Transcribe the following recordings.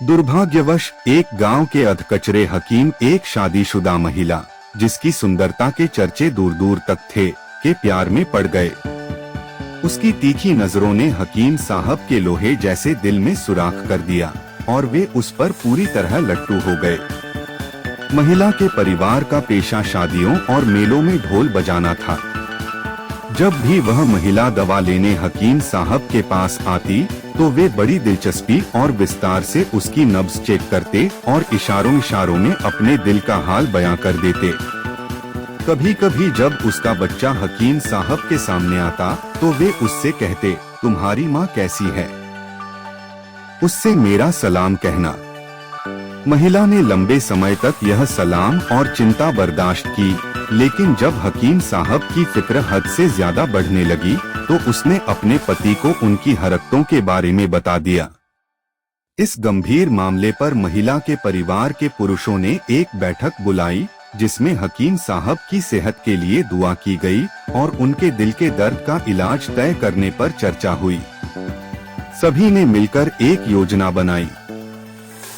दुर्भाग्यवश एक गांव के अधकचरे हकीम एक शादीशुदा महिला, जिसकी सुंदरता के चर्चे दूर दूर तक थे, के प्यार में पड़ गए। उसकी तीखी नजरों ने हकीम साहब के लोहे जैसे दिल में सुराख कर दिया और वे उस पर पूरी तरह लट्टू हो गए। महिला के परिवार का पेशा शादियों और मेलों में ढोल बजाना था। जब भी वह महिला दवा लेने हकीम साहब के पास आती तो वे बड़ी दिलचस्पी और विस्तार से उसकी नब्ज चेक करते और इशारों में अपने दिल का हाल बयां कर देते। कभी कभी जब उसका बच्चा हकीम साहब के सामने आता तो वे उससे कहते, तुम्हारी माँ कैसी है, उससे मेरा सलाम कहना। महिला ने लंबे समय तक यह सलाम और चिंता बर्दाश्त की, लेकिन जब हकीम साहब की फिक्र हद से ज्यादा बढ़ने लगी तो उसने अपने पति को उनकी हरकतों के बारे में बता दिया। इस गंभीर मामले पर महिला के परिवार के पुरुषों ने एक बैठक बुलाई, जिसमें हकीम साहब की सेहत के लिए दुआ की गई और उनके दिल के दर्द का इलाज तय करने पर चर्चा हुई। सभी ने मिलकर एक योजना बनाई।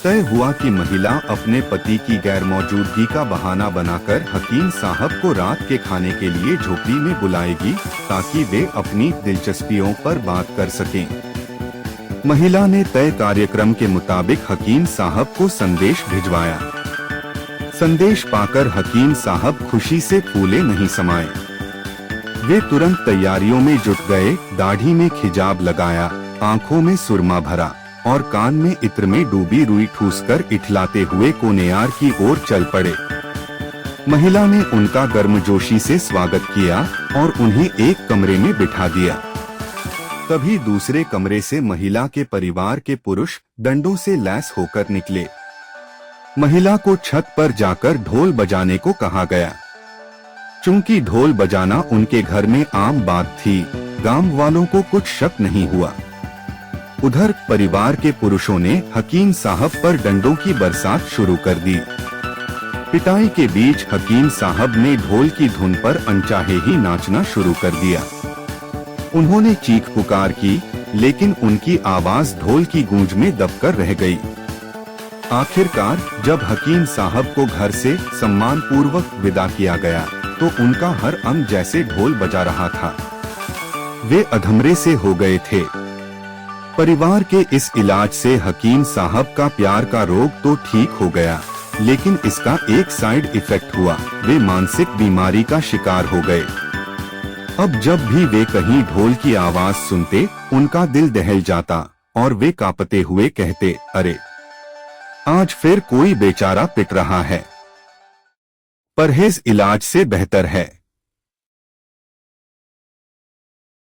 तय हुआ कि महिला अपने पति की गैर मौजूदगी का बहाना बनाकर हकीम साहब को रात के खाने के लिए झोपड़ी में बुलाएगी, ताकि वे अपनी दिलचस्पियों पर बात कर सकें। महिला ने तय कार्यक्रम के मुताबिक हकीम साहब को संदेश भिजवाया। संदेश पाकर हकीम साहब खुशी से फूले नहीं समाए। वे तुरंत तैयारियों में जुट गए, दाढ़ी में खिजाब लगाया, आंखों में सुरमा भरा और कान में इत्र में डूबी रुई ठूसकर इठलाते हुए कोनेयार की ओर चल पड़े। महिला ने उनका गर्मजोशी से स्वागत किया और उन्हें एक कमरे में बिठा दिया। तभी दूसरे कमरे से महिला के परिवार के पुरुष डंडों से लैस होकर निकले। महिला को छत पर जाकर ढोल बजाने को कहा गया। चूंकि ढोल बजाना उनके घर में आम बात थी, गांव वालों को कुछ शक नहीं हुआ। उधर परिवार के पुरुषों ने हकीम साहब पर डंडों की बरसात शुरू कर दी। पिटाई के बीच हकीम साहब ने ढोल की धुन पर अनचाहे ही नाचना शुरू कर दिया। उन्होंने चीख पुकार की, लेकिन उनकी आवाज ढोल की गूंज में दबकर रह गई। आखिरकार जब हकीम साहब को घर से सम्मान पूर्वक विदा किया गया तो उनका हर अंग जैसे ढोल बजा रहा था। वे अधमरे से हो गए थे। परिवार के इस इलाज से हकीम साहब का प्यार का रोग तो ठीक हो गया, लेकिन इसका एक साइड इफेक्ट हुआ, वे मानसिक बीमारी का शिकार हो गए। अब जब भी वे कहीं ढोल की आवाज सुनते, उनका दिल दहल जाता और वे कांपते हुए कहते, अरे आज फिर कोई बेचारा पिट रहा है। परहेज इलाज से बेहतर है।